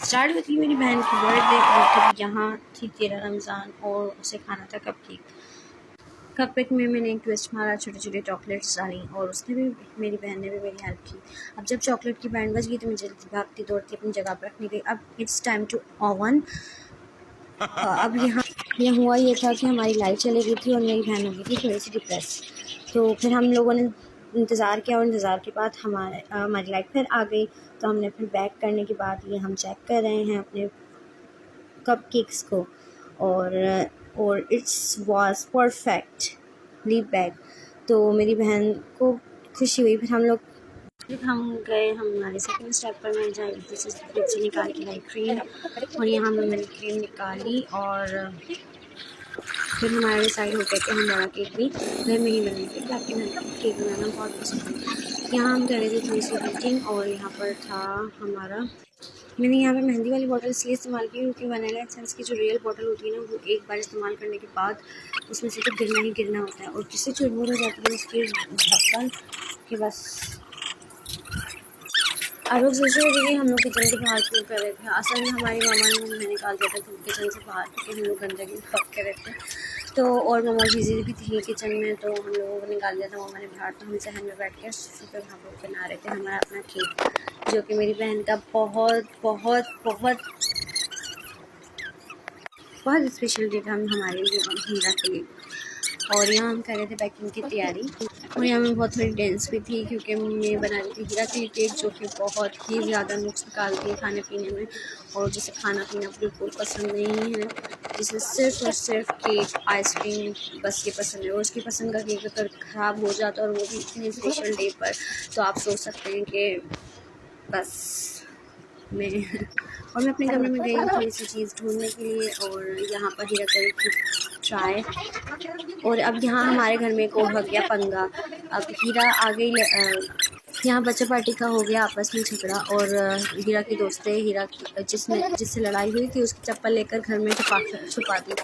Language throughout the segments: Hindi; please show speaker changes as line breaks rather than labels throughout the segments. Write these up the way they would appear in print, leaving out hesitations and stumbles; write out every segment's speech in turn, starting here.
स्टार्ट हुई थी मेरी बहन की बर्थडे और तब यहाँ थी 13 रमज़ान और उसे खाना था कपकेक में मैंने एक ट्विस्ट मारा, छोटे छोटे चॉकलेट्स डाली और उसने भी, मेरी बहन ने भी मेरी हेल्प की। अब जब चॉकलेट की बैंड बज गई तो मैं जल्दी भागती दौड़ती अपनी जगह पर रखने गई। अब इट्स टाइम टू ओवन। अब यहाँ हुआ ये था कि हमारी लाइट चली गई थी और मेरी बहन हो गई थी थोड़ी सी डिप्रेस। तो फिर हम लोगों ने इंतज़ार किया और इंतज़ार के बाद हमारी लाइट फिर आ गई। तो हमने फिर बैक करने के बाद ये हम चेक कर रहे हैं अपने कपकेक्स को और इट्स वाज परफेक्टली बैक। तो मेरी बहन को खुशी हुई। फिर हम गए हमारे सेकंड स्टेप पर। मैं जहाँ फ्रिज से निकाल के लाई क्रीम और यहाँ पर मैंने क्रीम निकाली और फिर हमारा डिसाइड हो गया कि हम बड़ा केक भी घर में ही बनाएंगे। ताकि मैं केक बनाना बहुत पसंद है। यहाँ हम कर रहे थे थोड़ी सी बीटिंग और यहाँ पर था हमारा, मैंने यहाँ पे मेहंदी वाली बॉटल इसलिए इस्तेमाल की क्योंकि वनीला एसेंस की जो रियल बॉटल होती है ना, वो एक बार इस्तेमाल करने के बाद उसमें से तो गिरना ही गिरना होता है और जिससे चुरमुर हो जाती है उसकी ढक्कन कि बस। आप लोग सोच रहे थे कि हम लोग किचन के बाहर क्यों कर रहे थे। असल में हमारी मामा ने हमें निकाल दिया था किचन से बाहर क्योंकि हम लोग गंदगी बहुत कर रहे थे। तो और मामा चीज़ें भी थी किचन में तो हम लोगों को निकाल दिया था मामा ने बाहर। तो हम सहन में बैठ के फिर हम लोग बना रहे थे हमारा अपना केक, जो कि मेरी बहन का बहुत बहुत बहुत बहुत स्पेशल डे था हमारे लिए हीरा के लिए। और यहाँ हम कर रहे थे पैकिंग की तैयारी और यहाँ में बहुत थोड़ी डेंस भी थी क्योंकि मम्मी बना रही थी हीरा के लिए केक, जो कि बहुत ही ज़्यादा नुक्स निकालती है खाने पीने में और जिसे खाना पीना बिल्कुल पसंद नहीं है, जिसे सिर्फ और सिर्फ केक आइसक्रीम बस ये पसंद है। और उसकी पसंद का केक अगर ख़राब हो जाता है और वो भी इतने स्पेशल डे पर, तो आप सोच सकते हैं कि बस मैं अपने कमरे में गई थोड़ी सी चीज़ ढूंढने के लिए और यहाँ पर हीरा करी थी ट्राई। और अब यहाँ हमारे घर में एक और हो गया पंगा। अब हीरा आ गई, यहाँ बच्चा पार्टी का हो गया आपस में झगड़ा और हीरा की दोस्त है, हीरा जिससे लड़ाई हुई थी उसकी चप्पल लेकर घर में छुपा दी।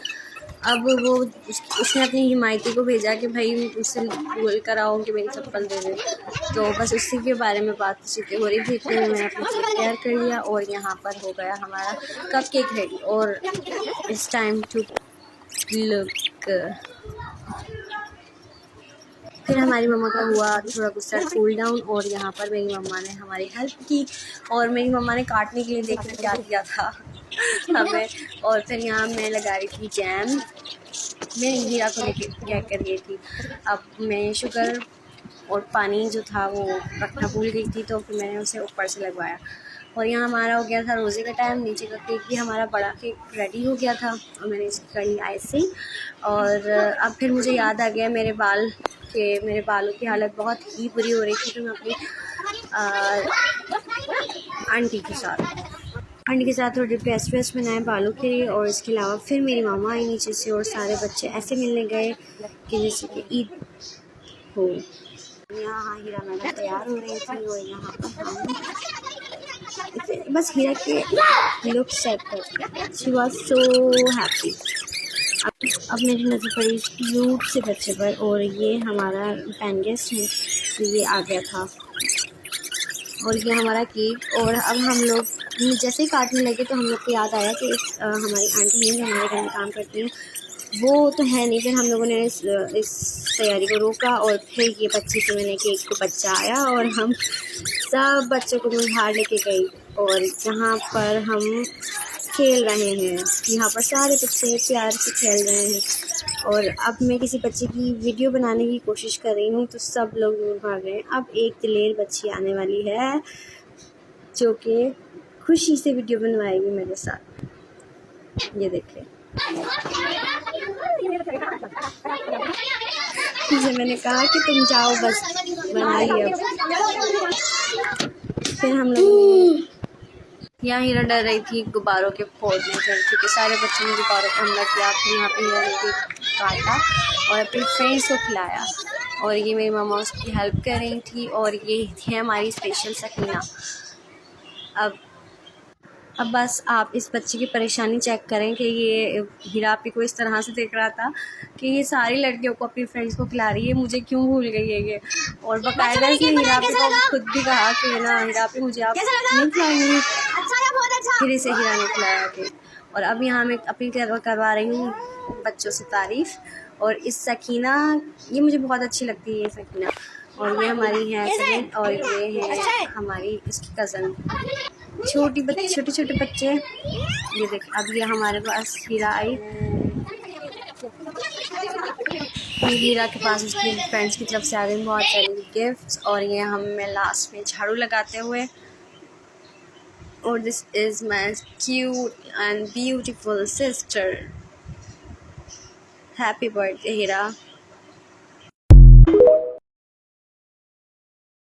अब उसने अपनी हिमायती को भेजा कि भाई उससे बोल कर आओ कि मेरी चप्पल दे दे। तो बस उसी के बारे में बातचीतें हो रही थी। इतने में मैंने अपना केक तैयार कर लिया और यहाँ पर हो गया हमारा कप केक रेडी। और इट्स टाइम टू लुक। फिर हमारी मम्मा का हुआ थोड़ा गुस्सा कूल डाउन और यहाँ पर मेरी मम्मा ने हमारी हेल्प की और मेरी मम्मा ने काटने के लिए देखना क्या दिया था हमें। और फिर यहाँ मैं लगा रही थी जैम, मैं हीरा को लेके क्या कर रही थी। अब मैं शुगर और पानी जो था वो रखना भूल गई थी तो फिर मैंने उसे ऊपर से लगवाया। और यहाँ हमारा हो गया था रोज़े का टाइम, नीचे का केक भी हमारा बड़ा केक रेडी हो गया था और मैंने इसकी कर ली आइसिंग। और अब फिर मुझे याद आ गया मेरे बालों की हालत बहुत ही बुरी हो रही थी। तो मैं अपनी आंटी के साथ थोड़ी पेस्ट बनाए बालों के लिए। और इसके अलावा फिर मेरी मामा आई नीचे से और सारे बच्चे ऐसे मिलने गए कि जैसे कि ईद हो। यहाँ हीरा मैडम तैयार हो रही थी और यहाँ पर हम बस हीरा के लुक सेट कर, शी वॉज सो हैप्पी। अब मेरी नज़र पड़ी क्यूट से बच्चे पर और ये हमारा पैन गेस्ट है तो ये आ गया था और ये हमारा केक। और अब हम लोग जैसे ही काटने लगे तो हम लोग को याद आया कि हमारी आंटी हैं जो हमारे घर में काम करती हैं वो तो है नहीं। फिर हम लोगों ने इस तैयारी को रोका और फिर ये बच्ची से मैंने केक को बच्चा आया और हम सब बच्चों को बाहर लेके गई और यहाँ पर हम खेल रहे हैं। यहाँ पर सारे बच्चे प्यार से खेल रहे हैं और अब मैं किसी बच्चे की वीडियो बनाने की कोशिश कर रही हूँ तो सब लोग दूर भाग रहे हैं। अब एक दिलेर बच्ची आने वाली है जो कि खुशी से वीडियो बनवाएगी मेरे साथ। ये देखें, मुझे मैंने कहा कि तुम जाओ बस बनाइए। फिर हम लोग यहाँ हीरा डर रही थी गुब्बारों के फोड़ने से क्योंकि सारे बच्चों ने गुब्बारों पर हमला किया। फिर यहाँ पे हीरा ने केक काटा और अपनी फ्रेंड्स को खिलाया और ये मेरी मामा उसकी हेल्प कर रही थी और ये थी हमारी स्पेशल सकीना। अब बस आप इस बच्चे की परेशानी चेक करें कि ये हीरा आपी को इस तरह से देख रहा था कि ये सारी लड़कियों को अपनी फ्रेंड्स को खिला रही है, मुझे क्यों भूल गई है ये। और बाकायदा इसने हीरा आपी को खुद भी कहा कि ना हीरा आपी मुझे आप नहीं खिलाएंगी। फिर इसे हीरा ने खिलाया केक। और अब यहाँ मैं अपनी करवा रही हूँ बच्चों से तारीफ़। और इस सकीना, ये मुझे बहुत अच्छी लगती है सकीना। और ये हमारी है सकीन, और ये है हमारी इसकी कज़न। छोटे छोटे बच्चे। ये देख, अब ये हमारे पास हीरा आई। हीरा के पास उसकी फ्रेंड्स की तरफ से आ गई बहुत सारी गिफ्ट्स। और ये हमें लास्ट में झाड़ू लगाते हुए। और this is my cute and beautiful sister. Happy birthday Heera.